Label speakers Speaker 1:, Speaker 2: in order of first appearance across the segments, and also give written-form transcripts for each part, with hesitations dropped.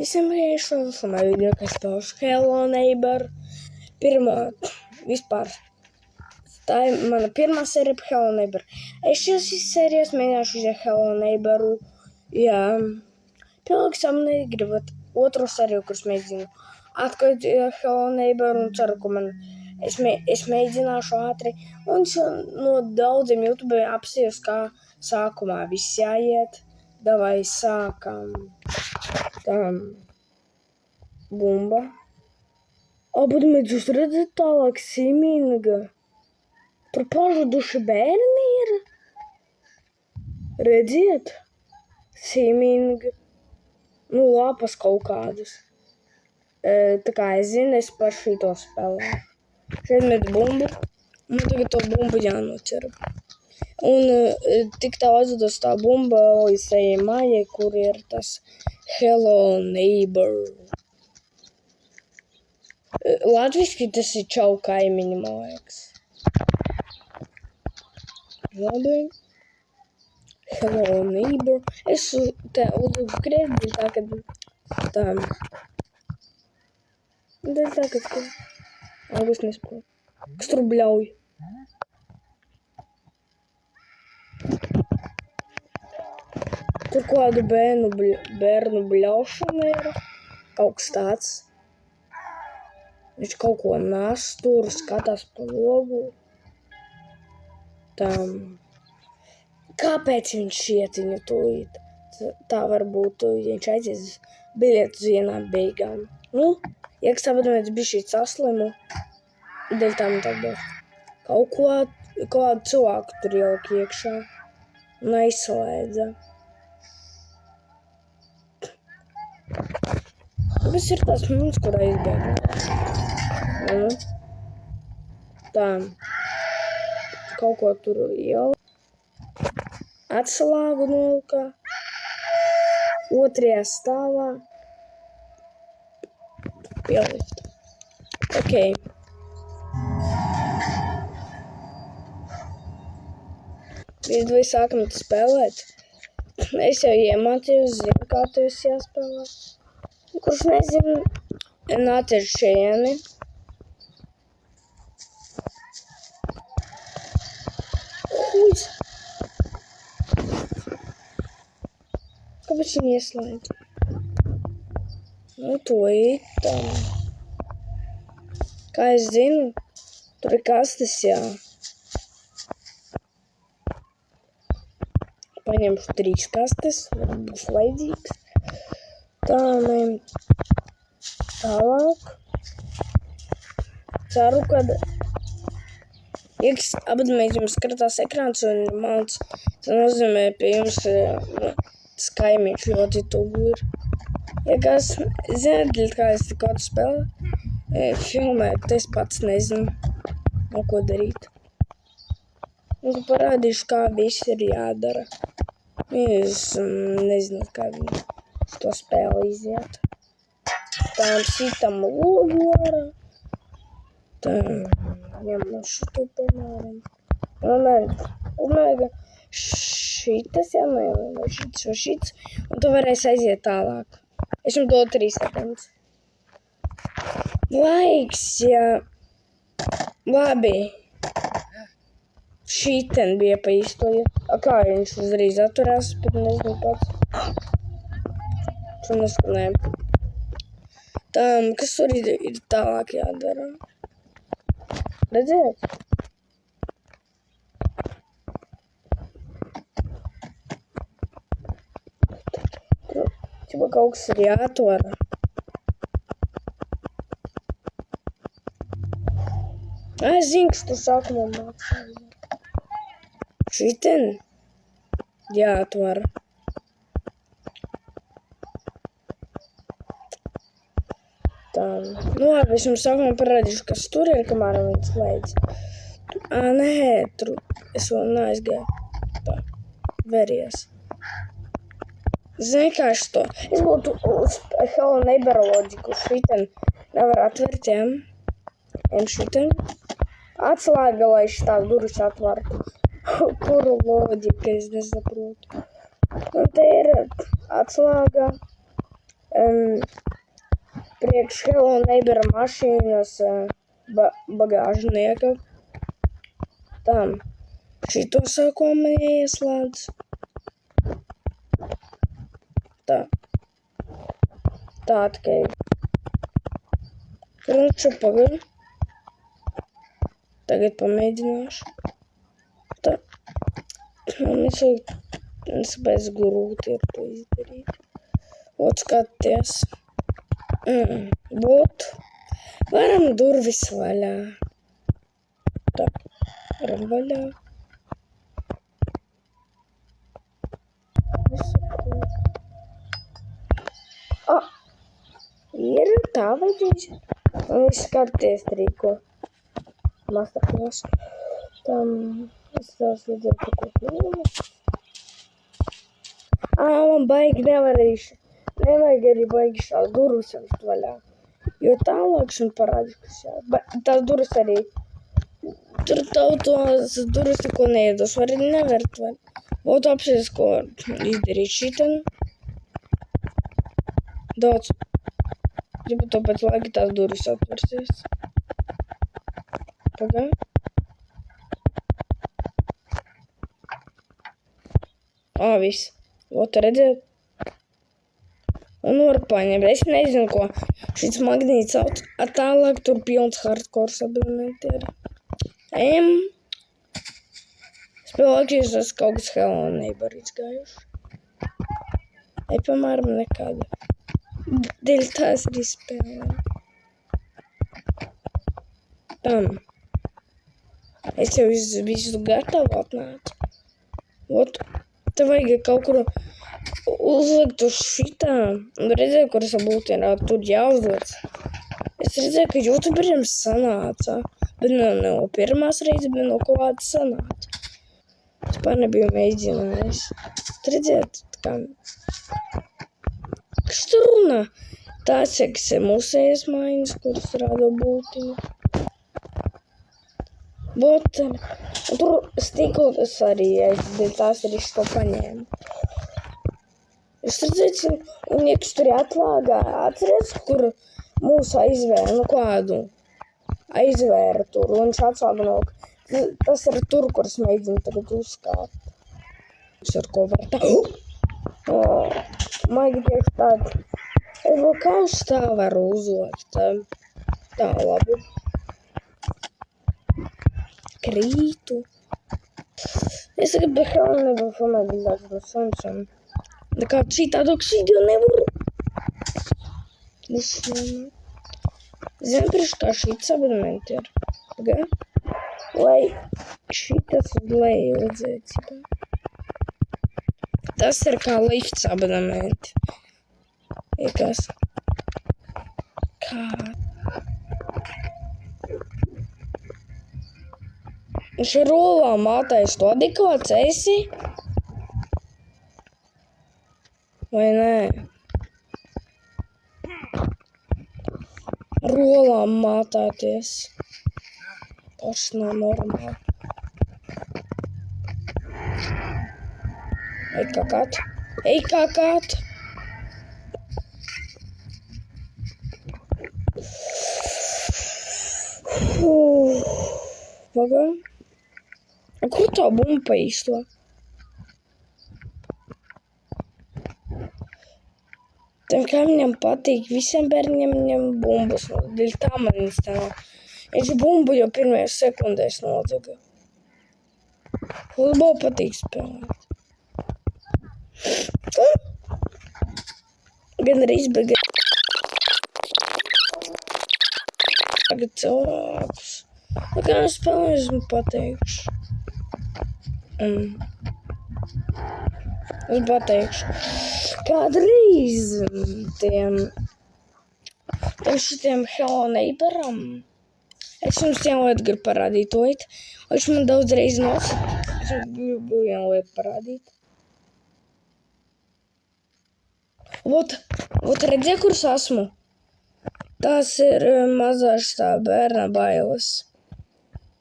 Speaker 1: Visiem priekšos un video, kas spēlēšu Hello Neighbor. Pirmā, vispār, tā ir mana pirmā sērija par Hello Neighbor. Es šīs sērijas mēģināšu uzēt Hello Neighboru, ja pilnīgi sam negribat otro sēriju, kuras mēģinu atklāt Hello Neighboru un ceru, ka es mēģināšu ātri. Un no daudziem YouTuberiem apsījos, kā sākumā viss jāiet. Davai sākam. Bumba. Bet jūs redzat tālāk Siminga. Tur pazuduši bērni ir. Redziet? Siminga. Lapas kaut kādas. Tā kā es zinu, es par šito spēlēju. Šeit met bumbu. Man tagad to bumbu jānoķer. Un tik tā aizvedos tā bumba līdz tajai mājai, kur ir tas Hello Neighbor. Latviski tas ir čau kaimiņi, man liekas. Labi. Hello Neighbor. Es te uzliku krēsli tā, kad tā. Tā, kad Augus nespēj. Kas tur bļauj? Tur kādu bērnu bļaušana ir. Kaut kas tāds. Viņš kaut ko nes tur, skatās pa logu. Kāpēc viņš iet viņu tūlīt? Tā varbūt viņš aizies biļetu zienā beigām. Ja kas tāpēc bišķīt saslimu, dēļ tā man tā būs. Kādu cilvēku tur jauki iekšā un aizslēdza. Tas ir tās mums, kur aizbēga. Tā. Kaut ko tur jau. Atsalāgu nolika. Otrajā stāvā. Pielikt. Ok. Vai sākam spēlēt? Es jau iemācījos, zinu, kā tev jāspēlē. Kurš nezinu, nāc ar šejieni. Kāpēc viņi ieslēdz? To itam. Kā es zinu, tur ir kastes jā. Paņemšu 3 kastes, būs vajadzīgs. Tālāk. Ceru, kad abadamēs jums skatās ekrāns un ir malts, tas nozīmē pie jums skaimiņš ļoti tuvu ir. Ja kāds zināt, kā es tikko spēlē, filmēt, es pats nezinu, ko darīt. Un parādīšu, kā viss ir jādara. Es nezinu, kā viņi to spēli iziet. Tām sitam logu ārā. Tā, ņemam šito, piemēram. Omega, šitas jāmēram, vai šits, un tu varēsi aiziet tālāk. Es jums dodu 3 sekundes. Laiks, jā. Labi. Šiten bija pa īstoju. Kā viņš uzreiz atturās, bet nezinu pats. Šo neskanēju. Tā, kas tur ir tālāk jādara? Redziet? Tur kaut kas ir jāatvara. Es zinu, kas tur sākumā mācās. Šiten jāatvara. Tā, labi, es jums sākumā parādīšu, kas tur ir, kamēr viņš slēdz. Nē, tur es vēl neaizgāju. Tā, veries. Zini, kā es to? Es būtu uz Hello Neighbor loģiku. Šiten nevar atvērt, jā. Un šiten atslēga, lai šitā durvis atvartu. Kuru loģika, es nesaprotu. Un te ir atslēga. priekš Hello Neighbor mašīnas bagāžnieka. Tam. Šito sāko man ieslēdz. Tā. Tā tikai. Krunču pagadu. Tagad pamēģināšu. Tā. Man es bez grūti ir to izdarīt. Ot skaties. Būt. Varam durvis vaļā. Tā. Varam vaļā. Ir tā vajadzēs. Un viss karties trīko. Masterclass. Tam es tās redzēju par ko filmu. Man baigi nevarēšu. Nevajag arī baigi šādu durvis jau vaļā. Jo tālāk šim parādīs, kas jā. Tās durvis arī. Tur tautos durvis neko neiedos. Var arī nevērt vaļā. Būtu apsies, ko izdarīt šitan. Daudz. Gribu to pēc laika tās durvis atversies. Pagā. Viss. Ot, redzēt. Un var paņemt. Es nezinu, ko šis magnīts tālāk tur pilns hardcore abonenti ir. Spēlēkies tas kaut kas Hello Neighbor izgājuši. Piemēram, nekāda. Dēļ tās arī spēlē. Tam. Es jau visu gatavu atnācu. Ot, te vajag kaut kur uzlikt uz šitā. Un redzēju, kuras būtu tur jāuzliek. Es redzēju, ka youtuberiem sanāca. Bet ne pirmās reizes, bet no kaut kāda sanāca. Es pār nebiju mēģinājis. Redzēt, kā... Kas tur runā? Tās ir mūsējas mājas, kuras rāda būtību. Bet tur stīkotas arī, tās arī šo paņēmu. Es redzēju, un iekš tur atlāgā, atceries, kur mūsu aizvēra, kādu aizvēra tur, un viņš atslāga no, tas ir tur, kuras mēģina tagad uzkāpt. Es ar ko var tā, maigi tieši tādu, es vēl kā uz tā varu uzlikt, tā labi. Krītu. Es tagad behāli nebūtu pamēģināt no Samsung. Nekā citādoks video nevaru. Zinu, priekš kā šītas abonenti ir. Pagā? Lai šitas uz leju redzēt. Tas ir kā lifts abonenti. Iekas. Kā? Viņš ir rolā mātais to adekvāts esi? Vai nē? Rolā mātāties. Tas nav normāli. Ej kakāt. Ej kakāt. Pagā. Kur tā bumba īsto? Tam kā viņam patīk, visiem bērniem viņam bumbas. Dēļ tā man īstenā. Viņš bumbu jau pirmajās sekundēs nodzaga. Futbolu patīk spēlēt. Gan arī izbēga. Tagad cilvēkus. Kā es spēlēju, es pateikšu. Es pateikšu. Kādreiz šitiem Hello Neighboram es jums vienu lietu gribu parādīt, oit. Viņš man daudz reizi nosaka. Es jums gribu vienu lietu parādīt. Ot redzēju, kuras esmu. Tās ir mazās tā bērna bailes.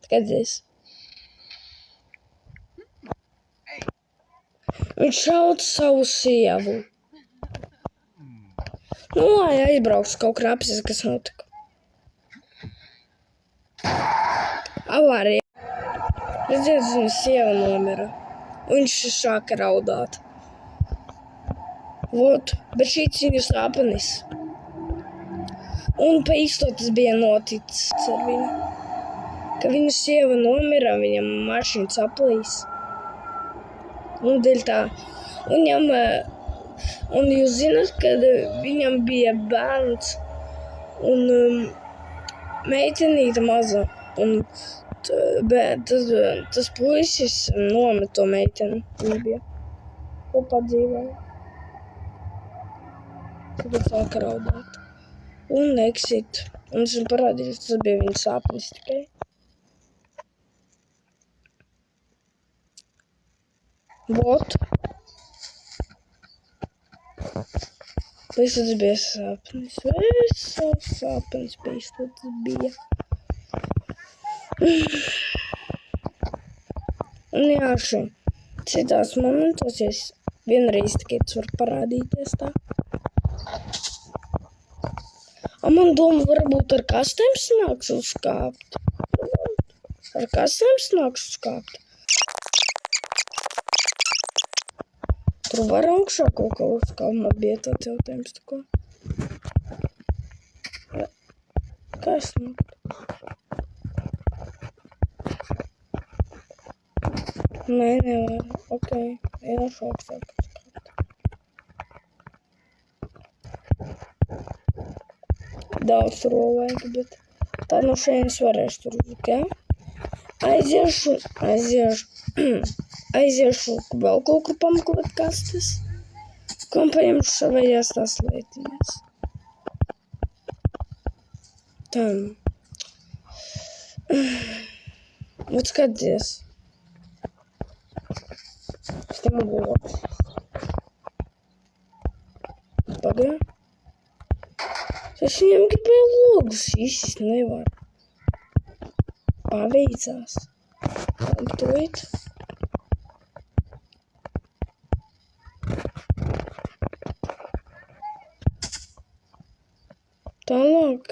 Speaker 1: Skaties. Viņš šauc savu sievu. Nu, lai aizbraukšu kaut kur apsis, kas notika. Avārija. Redziet, viņa sieva nomira. Viņš sāka raudāt. Vot, bet šīs viņa sāpenis. Un pa īsto tas bija noticis ar viņu. Ka viņa sieva nomira, viņam mašīna saplīs. Un dēļ tā. Un jūs zināt, kad viņam bija bērns un meitenīte maza. Un tas puisis nomet to meiteni. Viņa bija kopā dzīvēja. Tagad sāka raudāt. Un exit. Un es viņu parādīju, tas bija viņa sāpnis tikai. Vot. Visu tas bija sāpnis. Visu sāpnis visu tas bija. Un jā, citās momentos, ja es vienreiz tikai tas var parādīties tā. Man doma varbūt ar kastēm sanāks uzkāpt. Ar kastēm sanāks uzkāpt. Tur var augšā kaut kā uzkāpt, man bija tāds jautājums, tā ko. Kā es nāku? Nē, nevar. Ok, ienašu augstāk uzkāpt. Daudz tur vēl vajag, bet tā no šeit varēšu tur uzlikt, jā? Aiziešu vēl kaut kur pameklēt kastes, kam paņemšu savējās tās lietiņas. Tā. Ot skaties. Es te man logs. Pagā. Es viņam gribēju logus izsist, nevar. Paveicās. Tuīt. Tālāk.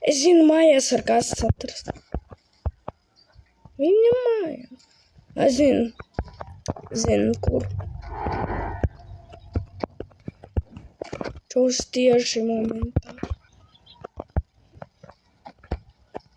Speaker 1: Es zinu mājās ar kastes atrast. Viņa mājās. Es zinu, kur. Čos tieši momentā.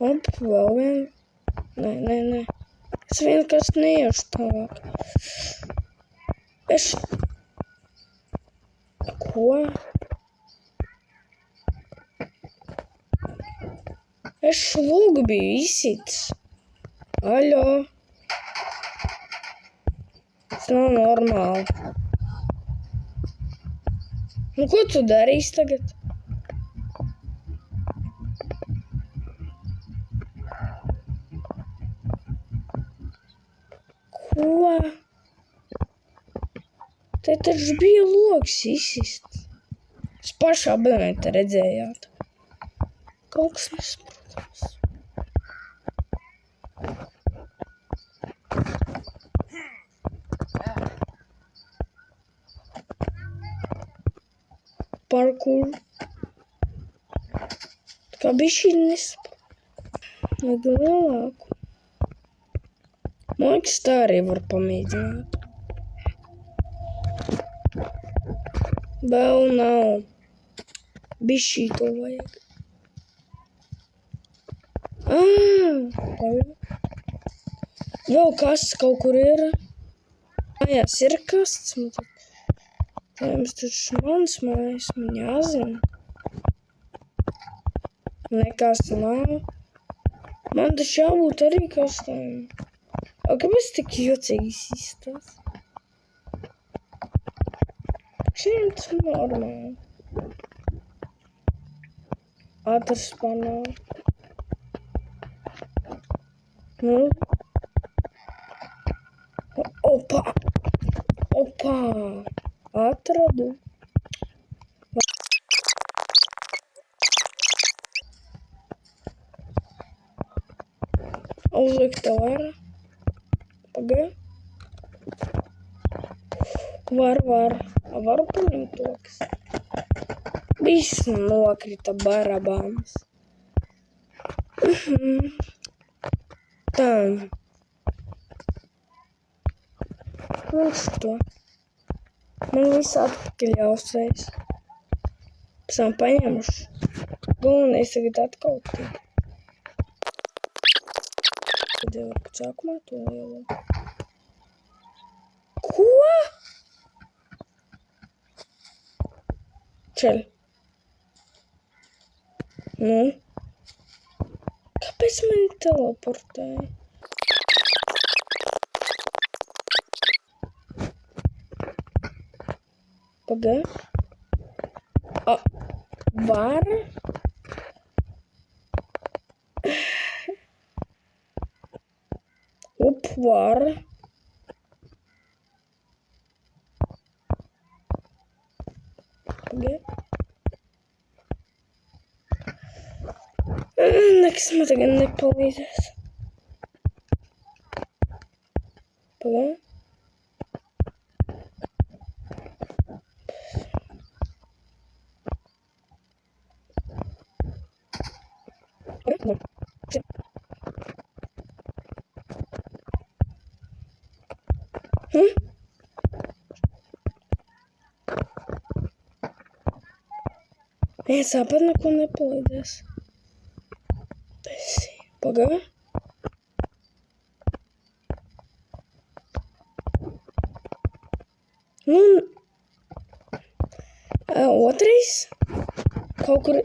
Speaker 1: Op, vēl vien. Nē. Es vienkārši neiešu tālāk. Ko? Es šlugu biju izsits. Aļo. Tas nav normāli. Nu, ko tu darīsi tagad? Ko? Te taču bija logs izsists. Es pašā abonēta redzējāt. Kaut kas nesaprotams. Parkour. Tā kā bišķi nesaprot. Vajag lielāku. Man liekas, tā arī var pamēģināt. Vēl nav. Bišķī to vajag. Vēl kasts kaut kur ir. Mājās ir kasts. Jums taču mans mājas, man jāzina. Nekas nav. Man taču jābūt arī kastēm. Kāpēc tik jocīgi izsistās? Šiem tas normāli. Ātrs panāv. Nu. Opa! Atradu. Uzlikt var. Pagā. Var. Varu paņemt tokas. Viss nokrita barabāns. Tā. To. Man viss atpakaļ jāuzreiz. Pēc tam paņemšu. Galvenais tagad atkautīt. Tad jau var sākumā to lielo. Ko? Čeļ. Nu? Kāpēc mani teleportēja? Pagaid. Var? Var. Pagaid. Nekas man tagad nepalīdzēs. Pagaid. Es tāpat neko nepalīdzēs. Pagaid. Nu, otrais. Kaut kur.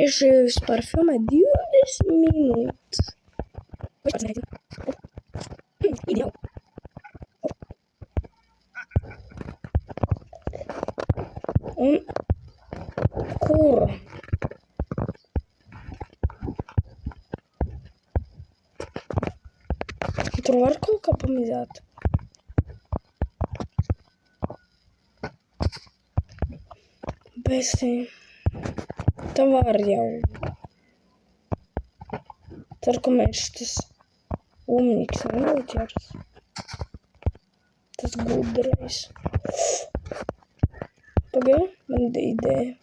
Speaker 1: Es vispār filmēju 20 minūtes. Ideāli. Un kur? Tur var kaut kā pamizāt. Besi. Tā var jau. Ceru, ka mēs tas umniks nenoķers. Tas gudrais. Pagaid, man ideja.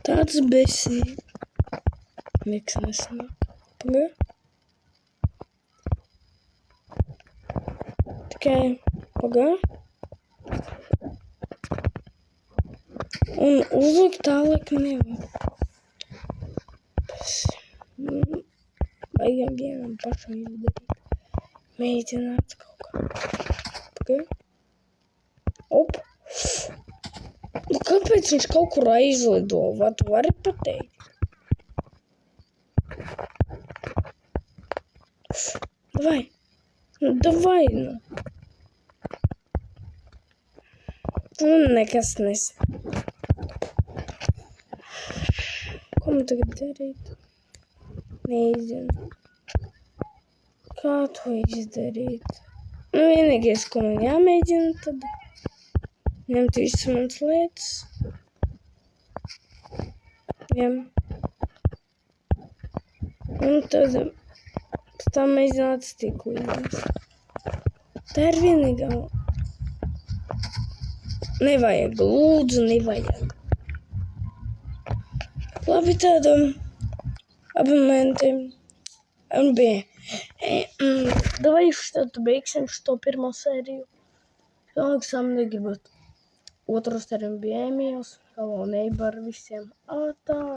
Speaker 1: Tāds besi. Nekas nesanāk. Pagaid. Tikai pagaid. Un uzlikt tālāk nevar. Vajag vienam pašam izdarīt. Mēģināt kaut kā. Pagaid. Op. Nu, kāpēc viņš kaut kur aizlido? Vai tu vari pateikt? Davai. Nu, davai, nu. Un nekas nesaka. Ko man tagad darīt? Nezinu. Kā to izdarīt? Nu, vienīgais, ko man jāmēģina, tad ņemt visas manas lietas. Ņem. Un tad tā mēģināt stīklīties. Tā ir vienīgā. Nevajag, lūdzu, nevajag. Labi, tādam abonentiem. Un bija. Давай что-то beigsim šo pirmo sēriju. Vēl sām negribat otru sēriju bija ēmijos. Hello, neighbor visiem. Tā.